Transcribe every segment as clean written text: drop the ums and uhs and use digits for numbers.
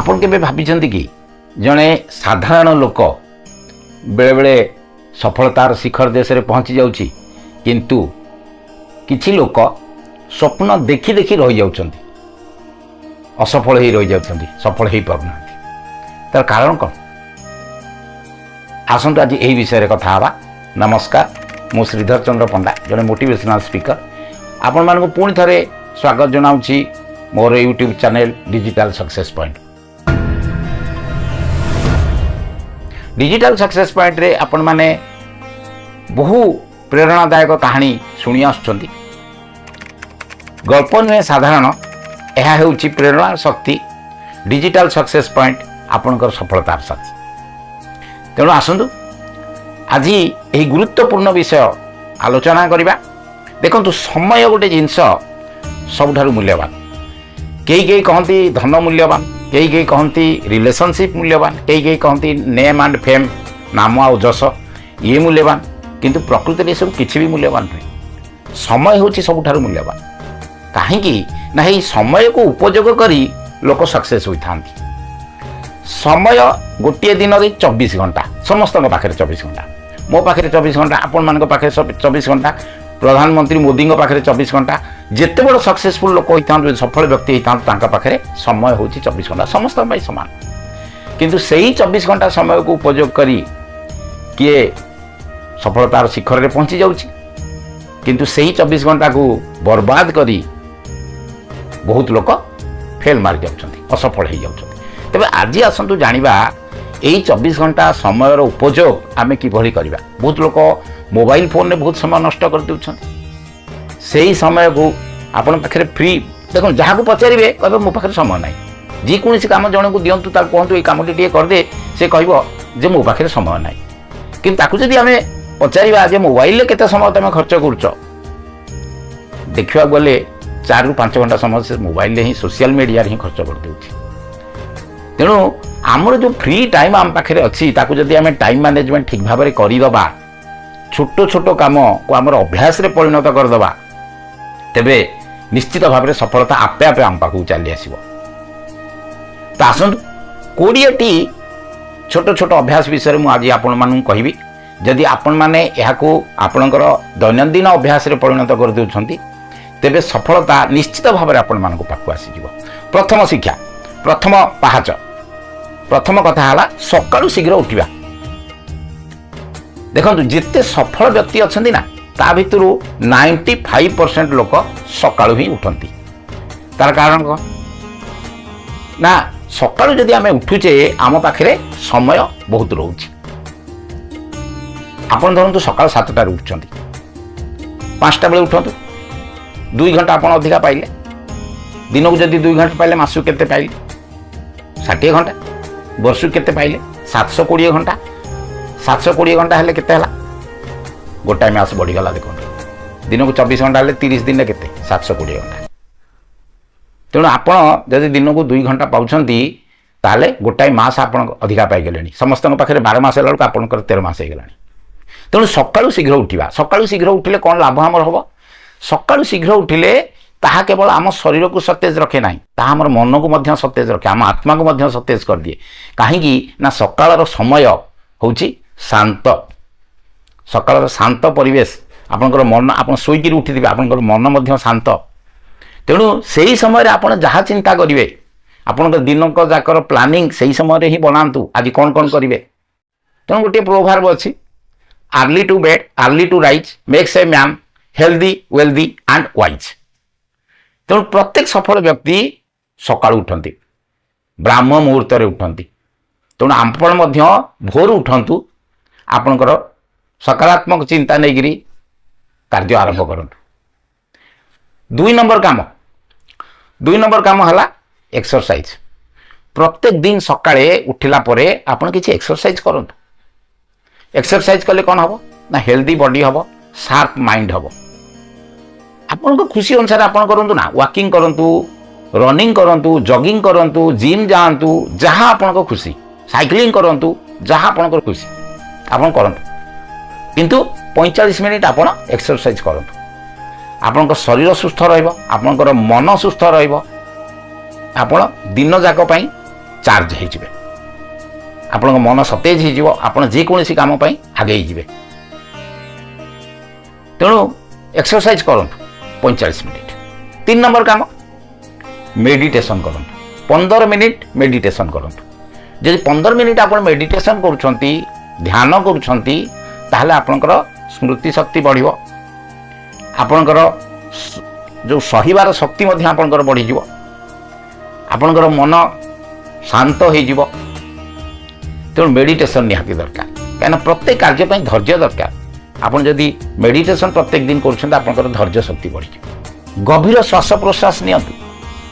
आपण केबे भाबिछन्ति कि जणे साधारण लोक बेले बेले सफलतार शिखर देश रे पहुंची जाउची किंतु किछि लोक स्वप्न देखि देखि रहि जाउछन्ति असफल ही रहि जाउछन्ति सफल ही पाउनांति तार कारण कोन आसंतु आज एही विषय रे कथा हवा। नमस्कार मु श्रीधर चंद्र पंडा जने मोटिवेशनल स्पीकर आपण मानको पुणी थरे स्वागत जनाउछि मोर YouTube channel digital success point. Digital success point रे आपण माने बहु प्रेरणादायक कहानी सुनी आछन्ति। गल्प नुहे साधारण यह हेउछि प्रेरणा शक्ति डिजिटल सक्सेस पॉइंट आपणकर सफलतार साथी। तेणु आसंतु आज यही गुरुत्वपूर्ण विषय आलोचना करिबा। देखंतु समय गोटे जिनस सबुठारु मूल्यवान। कई कई कहती धन मूल्यवान, कई कई कहती रिलेशनशिप मूल्यवान, कई कई कहती नेम एंड फेम नाम आ जश ये मूल्यवान, किंतु प्रकृति में सब किसी भी मूल्यवान नहीं। समय होची सबुठारु मूल्यवान। कहीं ना ही समय को उपयोग करी लोक सक्सेस होइथांती। समय गोटे दिन रे 24 घंटा समस्त पाखे 24 घंटा, मो पाखे 24 घंटा, आपण मान पाखे 24 घंटा, प्रधानमंत्री मोदी पाखे 24 घंटा, जिते बड़ सक्सेसफुल लोक होता सफल व्यक्ति होता पाखे समय हूँ 24 घंटा समस्त समान। किंतु सही 24 घंटा समय को उपयोग करी किए सफलतार शिखर में पहुंची जाउछि, किंतु सही 24 घंटा को बर्बाद करी बहुत लोक फेल मारी जाउछन्ति, असफल हो जाउछन्ति। तेबे आज आसंतु जानिबा यही 24 घंटा समय उपयोग आमे किभली करिबा। बहुत लोक मोबाइल फोन में बहुत समय नष्ट कर देउछन्ति। सही समय को आपण पाखे फ्री देखो जहाँ को पचारे कहे मो पाखे समय ना, जेकोसी कम जन को दिंतु कहतु ये कम टे करदे, से कह जे मो पाखे समय ना। कि जदि आम पचारा जे मोबाइल केते समय तुम खर्च कर देखा गले 4 ରୁ 5 घंटा समय से मोबाइल ही सोशल मीडिया ही खर्च कर देउछि। तेणु आमर जो फ्री टाइम आम पाखे अच्छी जदि आम टाइम मैनेजमेंट ठीक भाव में करदे, छोट छोट काम को आमर अभ्यास रे परिणत करदे, तेबे निश्चित भाव में सफलता आपे आपे आम पाखु चली आसब। तो आसतु 20टी छोट छोट अभ्यास विषय में आज आपण मानू कहबी। जदि आपण माने याकू आपणकर दैनंदिन अभ्यास रे परिणत कर देउछंती, तेबे सफलता निश्चित भाव में आपण मानक पाखु आसीजिवो। प्रथम शिक्षा, प्रथम पाहाच, प्रथम कथा हला सकाळु शीघ्र उठिबा। देखंतु जिते सफल व्यक्ति अछंती ना ता भितरु 95% लोक सकाळु ही उठंती। तार कारण कौन ना, सकाळु जदि आमे उठुचे आम पाखे समय बहुत रोचे। आपण धरतु सकाळ 7टार उठुचंती, 5टा बेले उठंतु, 2 घंटा आपण अधिका पाइले। दिन को जदि 2 घंटा पाइले मासु केते पाइले 60 घंटा, वर्ष केते पाइले 720 घंटा। 720 घंटा हेले केते हला, गोटाए मास बढ़ीगला। देखो दिन को 24 घंटा हेले 30 दिन केते 720 घंटा। तेणु आपण जदि दिन को 2 घंटा पाउछंती ताले गोटाए मास आपण अधिका पाई गेलेनी। समस्त पाखे 12 मास हेला आपणकर 13 मास हेगलानी। तेणु सकाळु शीघ्र उठिबा। सकाळु शीघ्र उठिले कोन लाभ हमर हबो? सकाळु शीघ्र उठिले ताहा केवल आम शरीर को सतेज रखे ना, ताहा हमर मन को मध्य सतेज रखे, आम आत्मा को मध्य सतेज कर दिए। कहीं ना सकाळर समय होउची शांत। सकाळर शांत परिवेश आपनकर मन, आपण सोईकी उठिथिबे आपनकर मन मध्य शांत। तेणु सही समय आपण जहाँ चिंता करिवे, आपनकर दिन को जाकर प्लानिंग सही समय ही बनातु। आज कौन कौन करिवे। तेणु गोटे प्रोभार्ब अछि, early to bed early to rise makes a man healthy wealthy and wise. तेणु प्रत्येक सफल व्यक्ति सकाळु उठंती, ब्राह्म मुहूर्त रे उठंती। तेणु आपण मध्य भोर उठंतु, आपणकर सकारात्मक चिंता नहीं कार्य आरंभ करंतु। 2 नंबर काम हला एक्सरसाइज। प्रत्येक दिन सकाळे उठिला परे आपण किछि एक्सरसाइज करंतु। एक्सरसाइज कले कौन हम ना, हेल्दी बॉडी हम, शार्प माइंड हम। आपण को खुशी अनुसार आपण करंतु ना, वॉकिंग करंतु, रनिंग करंतु, जॉगिंग करंतु, जिम जांतु, जहाँ आपण को खुशी, साइक्लिंग करंतु, जहाँ आपण को खुशी आपण करंतु। किंतु 45 मिनिट आपण एक्सरसाइज करंतु। आपण शरीर सुस्थ रहिबो, आपणकर मन सुस्थ रहिबो, आपण दिन जाक पई ଚାର୍ଜ ହେଇଯିବେ, ଆପଣଙ୍କ ମନ ସତେଜ ହେଇଯିବ, ଆପଣ ଯେକୌଣସି କାମ ପାଇଁ ଆଗେଇ ଯିବେ। ତେଣୁ ଏକ୍ସରସାଇଜ କରନ୍ତୁ 45 ମିନିଟ୍। 3 ନମ୍ବର କାମ ମେଡିଟେସନ୍ କରନ୍ତୁ, 15 ମିନିଟ୍ ମେଡିଟେସନ୍ କରନ୍ତୁ। ଯଦି 15 ମିନିଟ୍ ଆପଣ ମେଡିଟେସନ୍ କରୁଛନ୍ତି, ଧ୍ୟାନ କରୁଛନ୍ତି, ତାହେଲେ ଆପଣଙ୍କର ସ୍ମୃତି ଶକ୍ତି ବଢ଼ିବ, ଆପଣଙ୍କର ଯେଉଁ ସହିବାର ଶକ୍ତି ମଧ୍ୟ ଆପଣଙ୍କର ବଢ଼ିଯିବ, ଆପଣଙ୍କର ମନ ଶାନ୍ତ ହେଇଯିବ। ତେଣୁ ମେଡିଟେସନ୍ ନିହାତି ଦରକାର, କାହିଁକିନା ପ୍ରତ୍ୟେକ କାର୍ଯ୍ୟ ପାଇଁ ଧୈର୍ଯ୍ୟ ଦରକାର। ଆପଣ ଯଦି ମେଡିଟେସନ୍ ପ୍ରତ୍ୟେକ ଦିନ କରୁଛନ୍ତି, ଆପଣଙ୍କର ଧୈର୍ଯ୍ୟ ଶକ୍ତି ବଢ଼ିଯିବ। ଗଭୀର ଶ୍ୱାସ ପ୍ରଶ୍ୱାସ ନିଅନ୍ତୁ।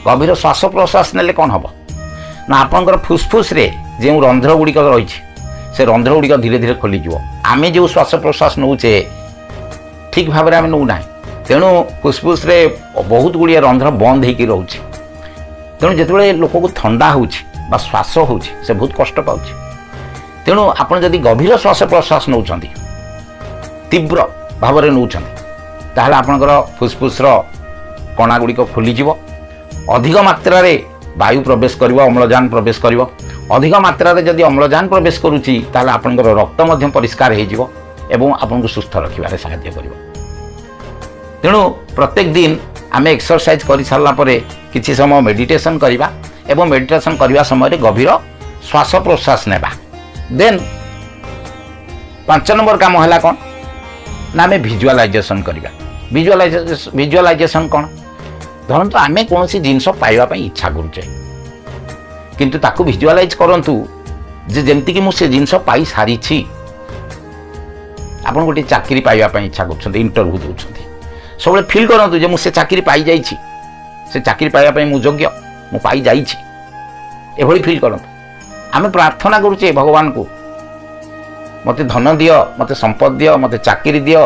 ଗଭୀର ଶ୍ୱାସ ପ୍ରଶ୍ୱାସ ନେଲେ କ'ଣ ହେବ ନା ଆପଣଙ୍କର ଫୁସ୍ଫୁସ୍ରେ ଯେଉଁ ରନ୍ଧ୍ର ଗୁଡ଼ିକ ରହିଛି, ସେ ରନ୍ଧ୍ର ଗୁଡ଼ିକ ଧୀରେ ଧୀରେ ଖୋଲିଯିବ। ଆମେ ଯେଉଁ ଶ୍ୱାସ ପ୍ରଶ୍ୱାସ ନେଉଛେ ଠିକ୍ ଭାବରେ ଆମେ ନେଉନାହିଁ, ତେଣୁ ଫୁସ୍ଫୁସ୍ରେ ବହୁତ ଗୁଡ଼ିଏ ରନ୍ଧ୍ର ବନ୍ଦ ହେଇକି ରହୁଛି। ତେଣୁ ଯେତେବେଳେ ଲୋକକୁ ଥଣ୍ଡା ହେଉଛି ବା ଶ୍ୱାସ ହେଉଛି, ସେ ବହୁତ କଷ୍ଟ ପାଉଛି। ତେଣୁ ଆପଣ ଯଦି ଗଭୀର ଶ୍ୱାସ ପ୍ରଶ୍ୱାସ ନେଉଛନ୍ତି, ତୀବ୍ର ଭାବରେ ନେଉଛନ୍ତି, ତାହେଲେ ଆପଣଙ୍କର ଫୁସ୍ଫୁସ୍ର କଣା ଗୁଡ଼ିକ ଖୋଲିଯିବ, ଅଧିକ ମାତ୍ରାରେ ବାୟୁ ପ୍ରବେଶ କରିବ, ଅମ୍ଳଜାନ ପ୍ରବେଶ କରିବ। ଅଧିକ ମାତ୍ରାରେ ଯଦି ଅମ୍ଳଜାନ ପ୍ରବେଶ କରୁଛି, ତାହେଲେ ଆପଣଙ୍କର ରକ୍ତ ମଧ୍ୟ ପରିଷ୍କାର ହେଇଯିବ ଏବଂ ଆପଣଙ୍କୁ ସୁସ୍ଥ ରଖିବାରେ ସାହାଯ୍ୟ କରିବ। ତେଣୁ ପ୍ରତ୍ୟେକ ଦିନ ଆମେ ଏକ୍ସରସାଇଜ କରିସାରିଲା ପରେ କିଛି ସମୟ ମେଡିଟେସନ୍ କରିବା ଏବଂ ମେଡିଟେସନ୍ କରିବା ସମୟରେ ଗଭୀର ଶ୍ୱାସ ପ୍ରଶ୍ୱାସ ନେବା। ଦେନ୍ 5 ନମ୍ବର କାମ ହେଲା କ'ଣ ନା ଆମେ ଭିଜୁଆଲାଇଜେସନ୍ କରିବା। ଭିଜୁଆଲାଇଜେସନ୍ କ'ଣ? ଧରନ୍ତୁ ଆମେ କୌଣସି ଜିନିଷ ପାଇବା ପାଇଁ ଇଚ୍ଛା କରୁଛେ, କିନ୍ତୁ ତାକୁ ଭିଜୁଆଲାଇଜ୍ କରନ୍ତୁ ଯେ ଯେମିତିକି ମୁଁ ସେ ଜିନିଷ ପାଇସାରିଛି। ଆପଣ ଗୋଟିଏ ଚାକିରି ପାଇବା ପାଇଁ ଇଚ୍ଛା କରୁଛନ୍ତି, ଇଣ୍ଟରଭ୍ୟୁ ଦେଉଛନ୍ତି, ସବୁବେଳେ ଫିଲ୍ କରନ୍ତୁ ଯେ ମୁଁ ସେ ଚାକିରି ପାଇଯାଇଛି, ସେ ଚାକିରି ପାଇବା ପାଇଁ ମୁଁ ଯୋଗ୍ୟ, ମୁଁ ପାଇଯାଇଛି, ଏଭଳି ଫିଲ୍ କରନ୍ତୁ। ଆମେ ପ୍ରାର୍ଥନା କରୁଛେ ଭଗବାନଙ୍କୁ, ମୋତେ ଧନ ଦିଅ, ମୋତେ ସମ୍ପଦ ଦିଅ, ମୋତେ ଚାକିରି ଦିଅ,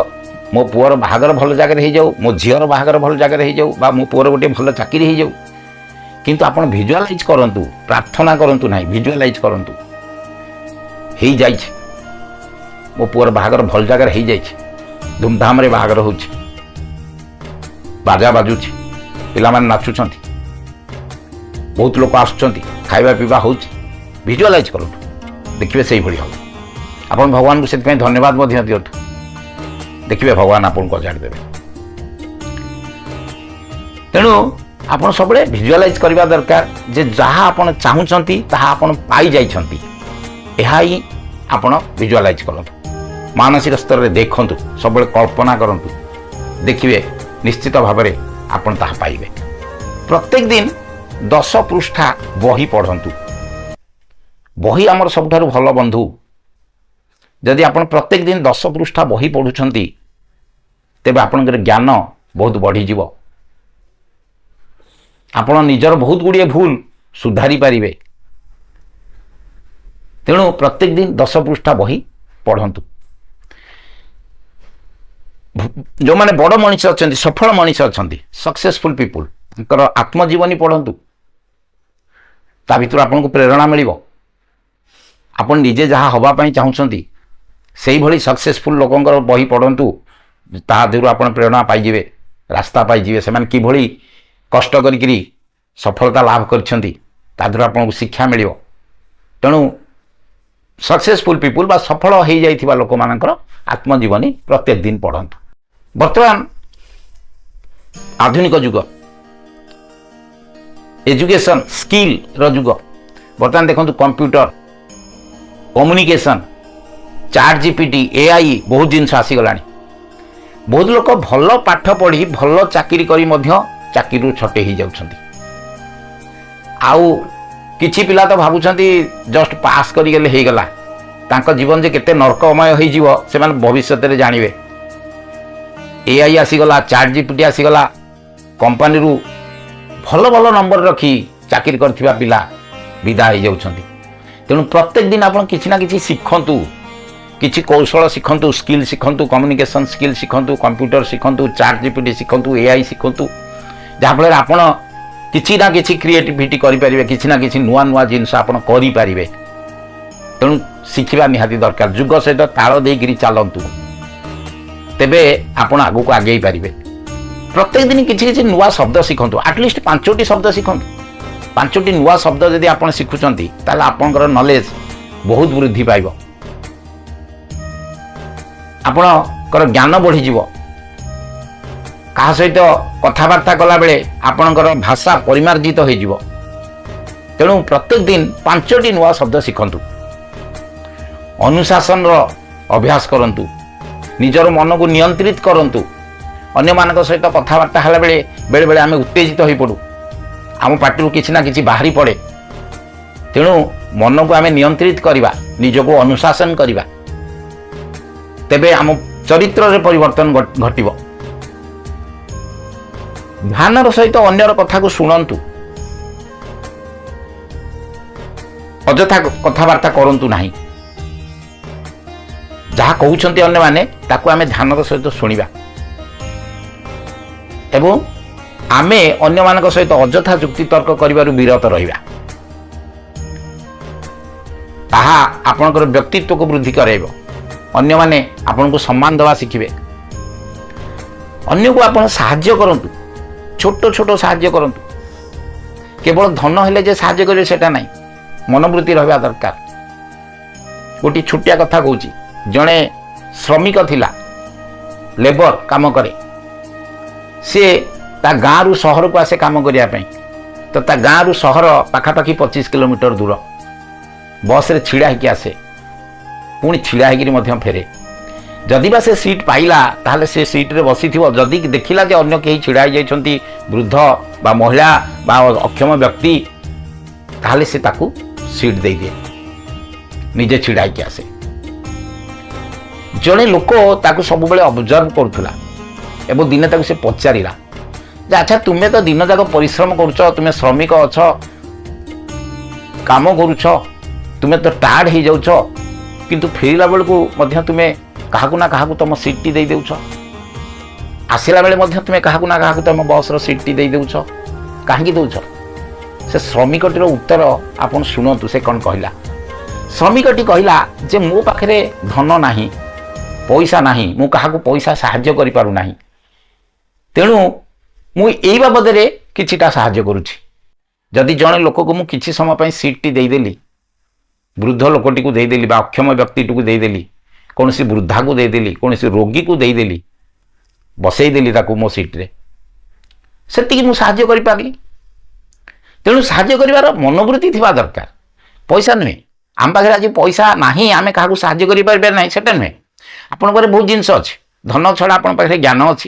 ମୋ ପୁଅର ବାହାଘର ଭଲ ଜାଗାରେ ହେଇଯାଉ, ମୋ ଝିଅର ବାହାଘର ଭଲ ଜାଗାରେ ହେଇଯାଉ, ବା ମୋ ପୁଅର ଗୋଟିଏ ଭଲ ଚାକିରି ହେଇଯାଉ। କିନ୍ତୁ ଆପଣ ଭିଜୁଆଲାଇଜ୍ କରନ୍ତୁ, ପ୍ରାର୍ଥନା କରନ୍ତୁ ନାହିଁ, ଭିଜୁଆଲାଇଜ୍ କରନ୍ତୁ। ହେଇଯାଇଛି, ମୋ ପୁଅର ବାହାଘର ଭଲ ଜାଗାରେ ହେଇଯାଇଛି, ଧୁମଧାମରେ ବାହାଘର ହେଉଛି, ବାଜା ବାଜୁଛି, ପିଲାମାନେ ନାଚୁଛନ୍ତି, ବହୁତ ଲୋକ ଆସୁଛନ୍ତି, ଖାଇବା ପିଇବା ହେଉଛି। ଭିଜୁଆଲାଇଜ୍ କରନ୍ତୁ, ଦେଖିବେ ସେଇଭଳି ହେବ। ଆପଣ ଭଗବାନଙ୍କୁ ସେଥିପାଇଁ ଧନ୍ୟବାଦ ମଧ୍ୟ ଦିଅନ୍ତୁ, ଦେଖିବେ ଭଗବାନ ଆପଣଙ୍କୁ ଅଜାଡ଼ିଦେବେ। ତେଣୁ ଆପଣ ସବୁବେଳେ ଭିଜୁଆଲାଇଜ୍ କରିବା ଦରକାର ଯେ ଯାହା ଆପଣ ଚାହୁଁଛନ୍ତି ତାହା ଆପଣ ପାଇଯାଇଛନ୍ତି। ଏହା ହିଁ ଆପଣ ଭିଜୁଆଲାଇଜ୍ କରନ୍ତୁ, ମାନସିକ ସ୍ତରରେ ଦେଖନ୍ତୁ, ସବୁବେଳେ କଳ୍ପନା କରନ୍ତୁ, ଦେଖିବେ ନିଶ୍ଚିତ ଭାବରେ ଆପଣ ତାହା ପାଇବେ। ପ୍ରତ୍ୟେକ ଦିନ 10 ପୃଷ୍ଠା ବହି ପଢ଼ନ୍ତୁ। ବହି ଆମର ସବୁଠାରୁ ଭଲ ବନ୍ଧୁ। ଯଦି ଆପଣ ପ୍ରତ୍ୟେକ ଦିନ 10 ପୃଷ୍ଠା ବହି ପଢ଼ୁଛନ୍ତି, ତେବେ ଆପଣଙ୍କର ଜ୍ଞାନ ବହୁତ ବଢ଼ିଯିବ। ଆପଣ ନିଜର ବହୁତ ଗୁଡ଼ିଏ ଭୁଲ ସୁଧାରି ପାରିବେ। ତେଣୁ ପ୍ରତ୍ୟେକ ଦିନ 10 ପୃଷ୍ଠା ବହି ପଢ଼ନ୍ତୁ। ଯେଉଁମାନେ ବଡ଼ ମଣିଷ ଅଛନ୍ତି, ସଫଳ ମଣିଷ ଅଛନ୍ତି, ସକ୍ସେସଫୁଲ୍ ପିପୁଲ୍, ତାଙ୍କର ଆତ୍ମଜୀବନୀ ପଢ଼ନ୍ତୁ। ତା ଭିତରୁ ଆପଣଙ୍କୁ ପ୍ରେରଣା ମିଳିବ। ଆପଣ ନିଜେ ଯାହା ହେବା ପାଇଁ ଚାହୁଁଛନ୍ତି ସେଇଭଳି ସକ୍ସେସଫୁଲ୍ ଲୋକଙ୍କର ବହି ପଢ଼ନ୍ତୁ। ତା ଦେହରୁ ଆପଣ ପ୍ରେରଣା ପାଇଯିବେ, ରାସ୍ତା ପାଇଯିବେ, ସେମାନେ କିଭଳି କଷ୍ଟ କରିକିରି ସଫଳତା ଲାଭ କରିଛନ୍ତି, ତା ଦେହରୁ ଆପଣଙ୍କୁ ଶିକ୍ଷା ମିଳିବ। ତେଣୁ ସକ୍ସେସଫୁଲ୍ ପିପୁଲ୍ ବା ସଫଳ ହୋଇଯାଇଥିବା ଲୋକମାନଙ୍କର ଆତ୍ମଜୀବନୀ ପ୍ରତ୍ୟେକ ଦିନ ପଢ଼ନ୍ତୁ। ବର୍ତ୍ତମାନ ଆଧୁନିକ ଯୁଗ, ଏଜୁକେସନ୍ ସ୍କିଲ୍ର ଯୁଗ। ବର୍ତ୍ତମାନ ଦେଖନ୍ତୁ computer, communication, chat GPT, AI, ବହୁତ ଜିନିଷ ଆସିଗଲାଣି। ବହୁତ ଲୋକ ଭଲ ପାଠ ପଢ଼ି ଭଲ ଚାକିରି କରି ମଧ୍ୟ ଚାକିରିରୁ ଛଟେଇ ହେଇଯାଉଛନ୍ତି। ଆଉ କିଛି ପିଲା ତ ଭାବୁଛନ୍ତି ଜଷ୍ଟ ପାସ୍ କରିଗଲେ ହେଇଗଲା, ତାଙ୍କ ଜୀବନ ଯେ କେତେ ନର୍କମୟ ହେଇଯିବ ସେମାନେ ଭବିଷ୍ୟତରେ ଜାଣିବେ। AI ଆସିଗଲା, ଚାଟ୍ ଜିପିଟି ଆସିଗଲା, କମ୍ପାନୀରୁ ଭଲ ଭଲ ନମ୍ବର ରଖି ଚାକିରି କରିଥିବା ପିଲା ବିଦା ହେଇଯାଉଛନ୍ତି। ତେଣୁ ପ୍ରତ୍ୟେକ ଦିନ ଆପଣ କିଛି ନା କିଛି ଶିଖନ୍ତୁ, କିଛି କୌଶଳ ଶିଖନ୍ତୁ, ସ୍କିଲ୍ ଶିଖନ୍ତୁ, କମ୍ୟୁନିକେସନ୍ ସ୍କିଲ୍ ଶିଖନ୍ତୁ, କମ୍ପ୍ୟୁଟର ଶିଖନ୍ତୁ, ଚାଟ୍ ଜିପିଟି ଶିଖନ୍ତୁ, AI ଶିଖନ୍ତୁ, ଯାହାଫଳରେ ଆପଣ କିଛି ନା କିଛି କ୍ରିଏଟିଭିଟି କରିପାରିବେ, କିଛି ନା କିଛି ନୂଆ ନୂଆ ଜିନିଷ ଆପଣ କରିପାରିବେ। ତେଣୁ ଶିଖିବା ନିହାତି ଦରକାର। ଯୁଗ ସହିତ ତାଳ ଦେଇକରି ଚାଲନ୍ତୁ, ତେବେ ଆପଣ ଆଗକୁ ଆଗେଇ ପାରିବେ। ପ୍ରତ୍ୟେକ ଦିନ କିଛି କିଛି ନୂଆ ଶବ୍ଦ ଶିଖନ୍ତୁ, ଆଟଲିଷ୍ଟ 5ଟି ଶବ୍ଦ ଶିଖନ୍ତୁ। ପାଞ୍ଚଟି ନୂଆ ଶବ୍ଦ ଯଦି ଆପଣ ଶିଖୁଛନ୍ତି ତାହେଲେ ଆପଣଙ୍କର ନଲେଜ ବହୁତ ବୃଦ୍ଧି ପାଇବ, ଆପଣଙ୍କର ଜ୍ଞାନ ବଢ଼ିଯିବ। କାହା ସହିତ କଥାବାର୍ତ୍ତା କଲାବେଳେ ଆପଣଙ୍କର ଭାଷା ପରିମାର୍ଜିତ ହୋଇଯିବ। ତେଣୁ ପ୍ରତ୍ୟେକ ଦିନ 5ଟି ନୂଆ ଶବ୍ଦ ଶିଖନ୍ତୁ। ଅନୁଶାସନର ଅଭ୍ୟାସ କରନ୍ତୁ, ନିଜର ମନକୁ ନିୟନ୍ତ୍ରିତ କରନ୍ତୁ। ଅନ୍ୟମାନଙ୍କ ସହିତ କଥାବାର୍ତ୍ତା ହେଲା ବେଳେ ବେଳେବେଳେ ଆମେ ଉତ୍ତେଜିତ ହୋଇପଡ଼ୁ, ଆମ ପାଟିରୁ କିଛି ନା କିଛି ବାହାରି ପଡ଼େ। ତେଣୁ ମନକୁ ଆମେ ନିୟନ୍ତ୍ରିତ କରିବା, ନିଜକୁ ଅନୁଶାସନ କରିବା, ତେବେ ଆମ ଚରିତ୍ରରେ ପରିବର୍ତ୍ତନ ଘଟିବ। ଧ୍ୟାନର ସହିତ ଅନ୍ୟର କଥାକୁ ଶୁଣନ୍ତୁ, ଅଯଥା କଥାବାର୍ତ୍ତା କରନ୍ତୁ ନାହିଁ। ଯାହା କହୁଛନ୍ତି ଅନ୍ୟମାନେ ତାକୁ ଆମେ ଧ୍ୟାନର ସହିତ ଶୁଣିବା ଏବଂ ଆମେ ଅନ୍ୟମାନଙ୍କ ସହିତ ଅଯଥା ଯୁକ୍ତିତର୍କ କରିବାରୁ ବିରତ ରହିବା। ତାହା ଆପଣଙ୍କର ବ୍ୟକ୍ତିତ୍ୱକୁ ବୃଦ୍ଧି କରାଇବ। ଅନ୍ୟମାନେ ଆପଣଙ୍କୁ ସମ୍ମାନ ଦେବା ଶିଖିବେ। ଅନ୍ୟକୁ ଆପଣ ସାହାଯ୍ୟ କରନ୍ତୁ, ଛୋଟ ଛୋଟ ସାହାଯ୍ୟ କରନ୍ତୁ। କେବଳ ଧନ ହେଲେ ଯେ ସାହାଯ୍ୟ କରିବେ ସେଟା ନାହିଁ, ମନୋବୃତ୍ତି ରହିବା ଦରକାର। ଗୋଟିଏ ଛୋଟିଆ କଥା କହୁଛି, ଜଣେ ଶ୍ରମିକ ଥିଲା, ଲେବର କାମ କରେ। ସେ ତା ଗାଁରୁ ସହରକୁ ଆସେ କାମ କରିବା ପାଇଁ। ତ ତା ଗାଁରୁ ସହର ପାଖାପାଖି 25 କିଲୋମିଟର ଦୂର। ବସ୍ରେ ଛିଡ଼ା ହେଇକି ଆସେ, ପୁଣି ଛିଡ଼ା ହେଇକିରି ମଧ୍ୟ ଫେରେ। ଯଦି ବା ସେ ସିଟ୍ ପାଇଲା ତାହେଲେ ସେ ସିଟ୍ରେ ବସିଥିବ। ଯଦି ଦେଖିଲା ଯେ ଅନ୍ୟ କେହି ଛିଡ଼ା ହେଇଯାଇଛନ୍ତି, ବୃଦ୍ଧ ବା ମହିଳା ବା ଅକ୍ଷମ ବ୍ୟକ୍ତି, ତାହେଲେ ସେ ତାକୁ ସିଟ୍ ଦେଇଦିଏ, ନିଜେ ଛିଡ଼ା ହେଇକି ଆସେ। ଜଣେ ଲୋକ ତାକୁ ସବୁବେଳେ ଅବଜର୍ଭ କରୁଥିଲା ଏବଂ ଦିନେ ତାକୁ ସେ ପଚାରିଲା ଯେ ଆଚ୍ଛା, ତୁମେ ତ ଦିନ ଯାକ ପରିଶ୍ରମ କରୁଛ, ତୁମେ ଶ୍ରମିକ ଅଛ, କାମ କରୁଛ, ତୁମେ ତ ଟାୟାର୍ଡ ହେଇଯାଉଛ, କିନ୍ତୁ ଫେରିଲା ବେଳକୁ ମଧ୍ୟ ତୁମେ କାହାକୁ ନା କାହାକୁ ତୁମ ସିଟ୍ଟି ଦେଇଦେଉଛ। ଆସିଲା ବେଳେ ମଧ୍ୟ ତୁମେ କାହାକୁ ନା କାହାକୁ ତୁମ ବସ୍ର ସିଟ୍ଟି ଦେଇଦେଉଛ, କାହିଁକି ଦେଉଛ? ସେ ଶ୍ରମିକଟିର ଉତ୍ତର ଆପଣ ଶୁଣନ୍ତୁ। ସେ କ'ଣ କହିଲା? ଶ୍ରମିକଟି କହିଲା ଯେ ମୋ ପାଖରେ ଧନ ନାହିଁ, ପଇସା ନାହିଁ, ମୁଁ କାହାକୁ ପଇସା ସାହାଯ୍ୟ କରିପାରୁନାହିଁ। ତେଣୁ ମୁଁ ଏଇ ବାବଦରେ କିଛିଟା ସାହାଯ୍ୟ କରୁଛି। ଯଦି ଜଣେ ଲୋକକୁ ମୁଁ କିଛି ସମୟ ପାଇଁ ସିଟ୍ଟି ଦେଇଦେଲି, ବୃଦ୍ଧ ଲୋକଟିକୁ ଦେଇଦେଲି ବା ଅକ୍ଷମ ବ୍ୟକ୍ତିଟିକୁ ଦେଇଦେଲି, କୌଣସି ବୃଦ୍ଧାକୁ ଦେଇଦେଲି, କୌଣସି ରୋଗୀକୁ ଦେଇଦେଲି, ବସେଇଦେଲି ତାକୁ ମୋ ସିଟ୍ରେ, ସେତିକି ମୁଁ ସାହାଯ୍ୟ କରିପାରିଲି। ତେଣୁ ସାହାଯ୍ୟ କରିବାର ମନୋବୃତ୍ତି ଥିବା ଦରକାର, ପଇସା ନୁହେଁ। ଆମ ପାଖରେ ଆଜି ପଇସା ନାହିଁ, ଆମେ କାହାକୁ ସାହାଯ୍ୟ କରିପାରିବା ନାହିଁ, ସେଟା ନୁହେଁ। ଆପଣଙ୍କ ପାଖରେ ବହୁତ ଜିନିଷ ଅଛି। ଧନ ଛଡ଼ା ଆପଣଙ୍କ ପାଖରେ ଜ୍ଞାନ ଅଛି,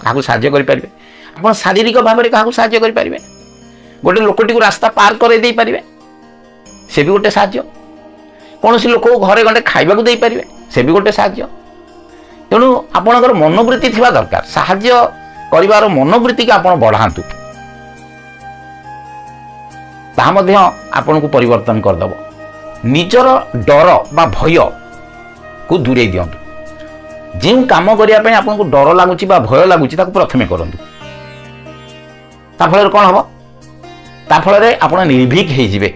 କାହାକୁ ସାହାଯ୍ୟ କରିପାରିବେ। ଆପଣ ଶାରୀରିକ ଭାବରେ କାହାକୁ ସାହାଯ୍ୟ କରିପାରିବେ। ଗୋଟେ ଲୋକଟିକୁ ରାସ୍ତା ପାର କରାଇ ଦେଇପାରିବେ, ସେ ବି ଗୋଟେ ସାହାଯ୍ୟ। କୌଣସି ଲୋକକୁ ଘରେ ଗଣ୍ଡେ ଖାଇବାକୁ ଦେଇପାରିବେ, ସେ ବି ଗୋଟେ ସାହାଯ୍ୟ। ତେଣୁ ଆପଣଙ୍କର ମନୋବୃତ୍ତି ଥିବା ଦରକାର। ସାହାଯ୍ୟ କରିବାର ମନୋବୃତ୍ତିକୁ ଆପଣ ବଢ଼ାନ୍ତୁ, ତାହା ମଧ୍ୟ ଆପଣଙ୍କୁ ପରିବର୍ତ୍ତନ କରିଦେବ। ନିଜର ଡର ବା ଭୟକୁ ଦୂରେଇ ଦିଅନ୍ତୁ। ଯେଉଁ କାମ କରିବା ପାଇଁ ଆପଣଙ୍କୁ ଡର ଲାଗୁଛି ବା ଭୟ ଲାଗୁଛି ତାକୁ ପ୍ରଥମେ କରନ୍ତୁ। ତା ଫଳରେ କ'ଣ ହେବ? ତା ଫଳରେ ଆପଣ ନିର୍ଭୀକ ହେଇଯିବେ।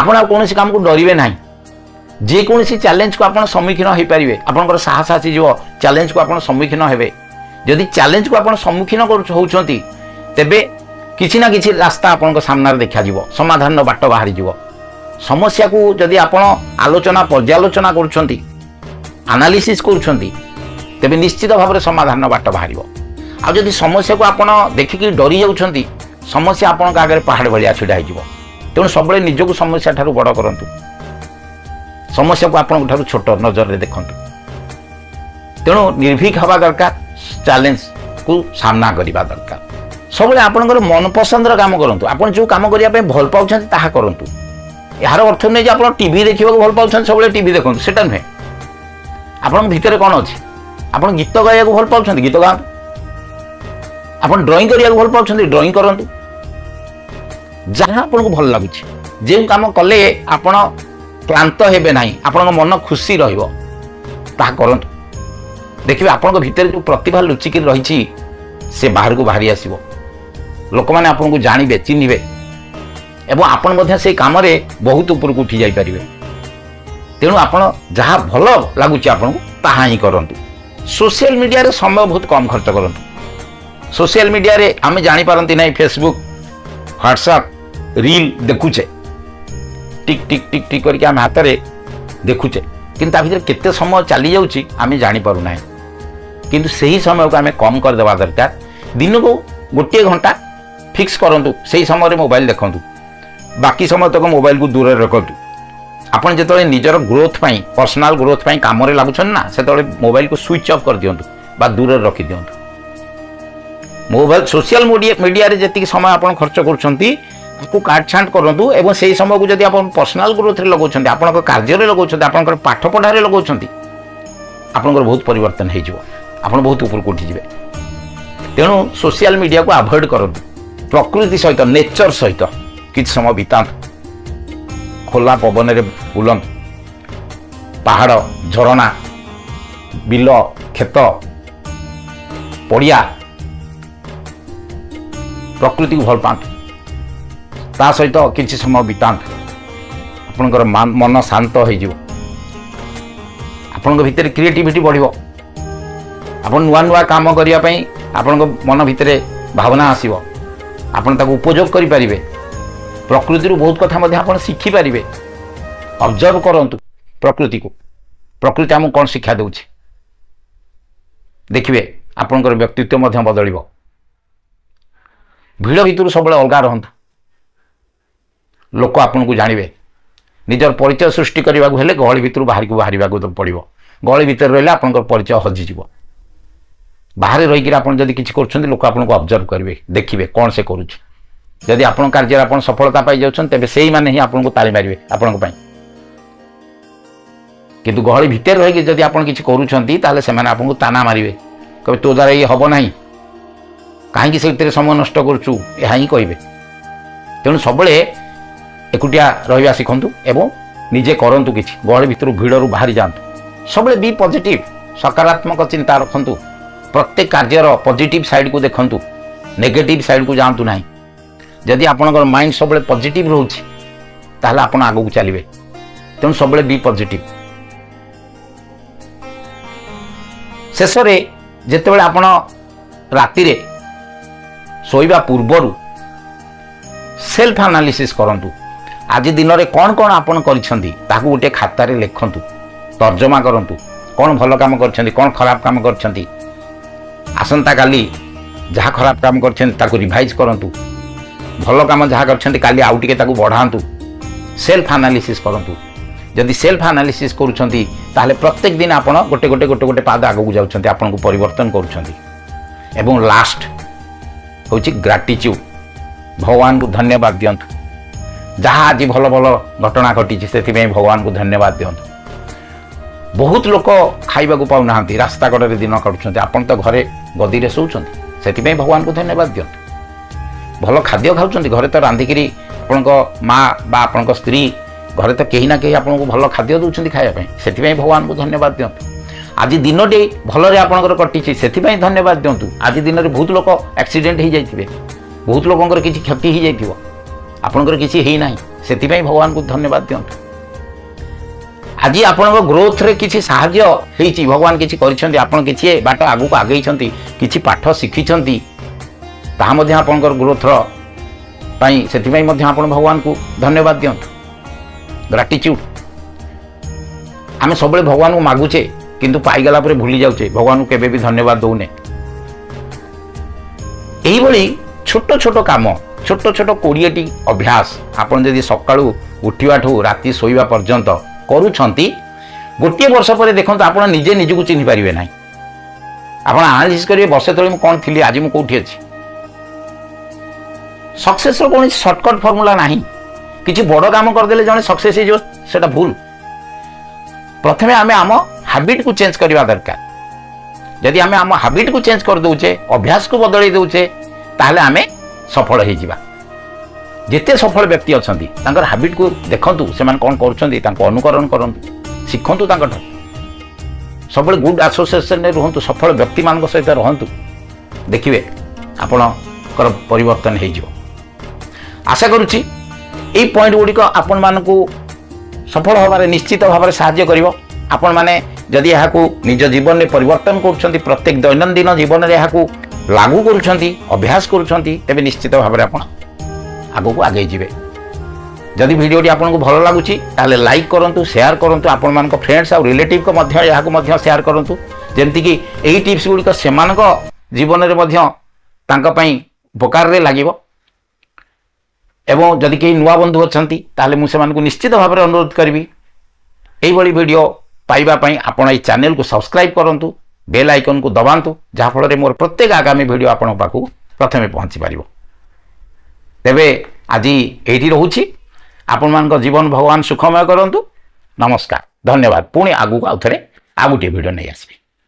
ଆପଣ ଆଉ କୌଣସି କାମକୁ ଡରିବେ ନାହିଁ। ଯେକୌଣସି ଚ୍ୟାଲେଞ୍ଜକୁ ଆପଣ ସମ୍ମୁଖୀନ ହୋଇପାରିବେ। ଆପଣଙ୍କର ସାହସ ଆସିଯିବ, ଚ୍ୟାଲେଞ୍ଜକୁ ଆପଣ ସମ୍ମୁଖୀନ ହେବେ। ଯଦି ଚ୍ୟାଲେଞ୍ଜକୁ ଆପଣ ସମ୍ମୁଖୀନ ହେଉଛନ୍ତି, ତେବେ କିଛି ନା କିଛି ରାସ୍ତା ଆପଣଙ୍କ ସାମ୍ନାରେ ଦେଖାଯିବ, ସମାଧାନର ବାଟ ବାହାରିଯିବ। ସମସ୍ୟାକୁ ଯଦି ଆପଣ ପର୍ଯ୍ୟାଲୋଚନା କରୁଛନ୍ତି, ଆନାଲିସିସ୍ କରୁଛନ୍ତି, ତେବେ ନିଶ୍ଚିତ ଭାବରେ ସମାଧାନର ବାଟ ବାହାରିବ। ଆଉ ଯଦି ସମସ୍ୟାକୁ ଆପଣ ଦେଖିକି ଡରି ଯାଉଛନ୍ତି, ସମସ୍ୟା ଆପଣଙ୍କ ଆଗରେ ପାହାଡ଼ ଭଳିଆ ଛିଡ଼ା ହେଇଯିବ। ତେଣୁ ସବୁବେଳେ ନିଜକୁ ସମସ୍ୟା ଠାରୁ ବଡ଼ କରନ୍ତୁ, ସମସ୍ୟାକୁ ଆପଣଙ୍କ ଠାରୁ ଛୋଟ ନଜରରେ ଦେଖନ୍ତୁ। ତେଣୁ ନିର୍ଭୀକ ହେବା ଦରକାର, ଚ୍ୟାଲେଞ୍ଜକୁ ସାମ୍ନା କରିବା ଦରକାର। ସବୁବେଳେ ଆପଣଙ୍କର ମନପସନ୍ଦର କାମ କରନ୍ତୁ। ଆପଣ ଯେଉଁ କାମ କରିବା ପାଇଁ ଭଲ ପାଉଛନ୍ତି ତାହା କରନ୍ତୁ। ଏହାର ଅର୍ଥ ନୁହେଁ ଯେ ଆପଣ ଟିଭି ଦେଖିବାକୁ ଭଲ ପାଉଛନ୍ତି, ସବୁବେଳେ ଟିଭି ଦେଖନ୍ତୁ, ସେଟା ନୁହେଁ। ଆପଣଙ୍କ ଭିତରେ କ'ଣ ଅଛି? ଆପଣ ଗୀତ ଗାଇବାକୁ ଭଲ ପାଉଛନ୍ତି, ଗୀତ ଗାଆନ୍ତୁ। ଆପଣ ଡ୍ରଇଂ କରିବାକୁ ଭଲ ପାଉଛନ୍ତି, ଡ୍ରଇଂ କରନ୍ତୁ। ଯାହା ଆପଣଙ୍କୁ ଭଲ ଲାଗୁଛି, ଯେଉଁ କାମ କଲେ ଆପଣ କ୍ଳାନ୍ତ ହେବେ ନାହିଁ, ଆପଣଙ୍କ ମନ ଖୁସି ରହିବ, ତାହା କରନ୍ତୁ। ଦେଖିବେ ଆପଣଙ୍କ ଭିତରେ ଯେଉଁ ପ୍ରତିଭା ଲୁଚିକି ରହିଛି ସେ ବାହାରକୁ ବାହାରି ଆସିବ। ଲୋକମାନେ ଆପଣଙ୍କୁ ଜାଣିବେ, ଚିହ୍ନିବେ ଏବଂ ଆପଣ ମଧ୍ୟ ସେଇ କାମରେ ବହୁତ ଉପରକୁ ଉଠି ଯାଇପାରିବେ। ତେଣୁ ଆପଣ ଯାହା ଭଲ ଲାଗୁଛି ଆପଣଙ୍କୁ ତାହା ହିଁ କରନ୍ତୁ। ସୋସିଆଲ ମିଡ଼ିଆରେ ସମୟ ବହୁତ କମ୍ ଖର୍ଚ୍ଚ କରନ୍ତୁ। सोशल मीडिया रे आम जापारती ना फेसबुक व्हाट्सएप रील देखुचे टिक टिक टिक टिक करके आम हाथ में देखुचे किंतु भितर केते समय चली जाऊँगी आम जापर ना किंतु सही समय को आम कम करदे दरकार दिन को गोटे घंटा फिक्स करूँ से समय मोबाइल देखूँ बाकी समय तक मोबाइल को दूर रखु आपन जो निजर ग्रोथ पर्सनाल ग्रोथ काम लगुन ना से मोबाइल को स्विच ऑफ कर दिंतु बा दूर रखी दिंतु मोबाइल सोशल मीडिया रे जी समय आप खर्च कर काट छाट करूँ और से समय को जब आप पर्सनाल ग्रोथ रे लगाउछन्ती आपन कार्य लगाउछन्ती आपन पाठ पढ़ारे लगाउछन्ती आपन बहुत परिवर्तन हो बहुत ऊपर को उठिଯିवे तेणु सोशल मीडिया को अवॉइड करूँ प्रकृति सहित नेचर सहित किछ समय बिता खोला पवन रे बुलंत पहाड़ झरणा बिल खेत पड़िया प्रकृति को भल पात ता सहित किसी समय बितात आपणकर मन शांत हो आपण भितर क्रिएटिविटी बढ़िबो आपण नुआ नुआ काम करने आपण मन भितर भावना आसीबो आपण ताको उपयोग करि परिबे प्रकृति बहुत कथा मध्य आपण शिखि पारिबे ऑब्जर्व करंतु प्रकृति को प्रकृति हमको कौन शिक्षा देउछि देखिए आपणकर व्यक्तित्व मध्य बदलिबो भिड़ भितर सब अलग रहतु लोक आपन को जानवे निजर परिचय सृष्टि करने को हेले गहली भितर बाहर को बाहर पड़ो गहली भितर रही आपंकर परिचय हजिज बाहर रहीकि आप किसी कर लोक आपको ऑब्जर्व करेंगे देखिए कौन से करुच्च जदि आप कार्य आप सफलता पाई जाऊँ तेज से ही मैंने ही आपको ताली मारे आपण किंतु गहली भितर रही जदि आप किसी करुँच आपको ताना मारे कहे तो द्वारा ये हम ना कहीं से समय नष्ट करुचु यह ही कहे तेणु सब एकुटिया रहा शिखु एवं निजे करूँ कि गहली भितर भिड़ू बाहरी जातु सब बी पॉजिटिव सकारात्मक चिंता रखु प्रत्येक कार्यर पॉजिटिव साइड को देखु नेगेटिव साइड को जातु ना जदि आपंकर माइंड सब पॉजिटिव रोचे ताहले आपण आगू चलिए तेणु सब बी पॉजिटिव शेष जिते आपण राति शोइबा पूर्वर सेल्फ एनालिसिस करंतु आज दिन में कौन कौन आपन करिसेंती ताकू गोटे खातार लिखंतु तर्जमा करंतु कौन भल काम करछंती कौन खराब काम करछंती आसंता काली जहाँ खराब काम करछंती ताकू रिवाइज करंतु भल काम जहाँ करछंती काली आउ टिके ताकू बढ़ांतु सेल्फ एनालिसिस करंतु जदि सेल्फ एनालिसिस करूछंती ताहले प्रत्येक दिन आपण गोटे गोटे गोटे गोटे पाद आगू जाउछंती आपन को परिवर्तन करूछंती एवं लास्ट होची ग्रेटिट्यूड भगवान को धन्यवाद दियंतु जहाँ आज भल भल घटना घटी से भगवान को धन्यवाद दियंतु बहुत लोक खाइबा को पाउना रास्ता कड़े दिन काटुंट आपन तो घरे गदी रे शोचंती से भगवान को धन्यवाद दियंतु भल खाद्य खाउछंती घरे तो रांधिकी आपण माँ बा आपण स्त्री घरे तो कहीं ना कहीं आपको भल खाद्य दौरान खायापी से भगवान को धन्यवाद दियंतु आज दिन टे भलरे आपणकर कटी से धन्यवाद दियंतु आज दिन में बहुत लोक एक्सीडेंट हो जाइए बहुत लोकंर किसी क्षति हो जाइए आपणकर किसी है ना से भगवान को धन्यवाद दियंतु आज आपण ग्रोथ रे किसी साहाय्य होईची भगवान किसी करिसेंती आपण किसी बाट आगु को आगई किसी पाठ शिखिछंती ताहा मध्ये आपणकर ग्रोथ पाई सेति मध्ये आपण भगवान को धन्यवाद दियंतु ग्रेटिट्यूड आमे सब भगवान को मागुचे किंतु पाईगला पर भूली जाऊे भगवान को केबे भी धन्यवाद दौने यही छोट छोट काम छोट छोट 20टी अभ्यास आपन जदि सकाळू उठिवा ठू राति शोइबा पर्यंत करूछंती गोटे वर्ष पर देखंतु आपण निजे निजको चिन्हि पारिबे नाही आपण एनालिसिस करिवे वर्ष तळे मु कोन थिली आज मु कोठी अछि सक्सेस रो कोन शॉर्टकट फार्मूला नाही किछि बड़ काम कर देले जने सक्सेस हे जो सेटा भूल प्रथमे आमे आम हैबिट को चेंज करवा दरकार जदि आमे आम हैबिट को चेंज कर दउचे अभ्यास को बदलै दउचे ताहले आमे सफल हो जिबा जेते सफल व्यक्ति अछंती तांकर हैबिट को देखंतु सेमान कोन करूछंती तांको अनुकरण करंतु शिखंतु तांकठ सब गुड एसोसिएशन ने रहंतु सफल व्यक्ति मान सहित रहंतु देखिए आपणकर परिवर्तन हो जिवो आशा करूची ए पॉइंट गुडी को आपण मानकू सफल होबारे निश्चित भाव में साहाय्य करिवो आपण माने जदि यहाँ निज जीवन में परिवर्तन कर प्रत्येक दैनंदिन जीवन में यहाँ लागू करुछंती अभ्यास करुछंती तेबे निश्चित भाव में आपण आगो को आगे जीवे। जदि वीडियोटी आपको भल लगुच ताले लाइक करूँ शेयर करूँ आपण मान फ्रेंड्स और रिलेटिव को मध्य यहाँ को शेयर करूँ जमती कि यही टिप्स गुड़िक से जीवन में उपकार लगे। एवं जदि कहीं नुआ बंधु अच्छा ताले मुझे निश्चित भाव में अनुरोध करी यही वीडियो पाइबापी आपण ये चैनल को सब्सक्राइब करूँ बेल आइकन को दबातु जहाँफल मोर प्रत्येक आगामी वीडियो आपण पाखु प्रथमे पहुँची पार। तेबे आज ये रोचे आपण मान जीवन भगवान सुखमय करंतु। नमस्कार, धन्यवाद। पुणी आगु आउ थे आ गोटे वीडियो नहीं आसबी।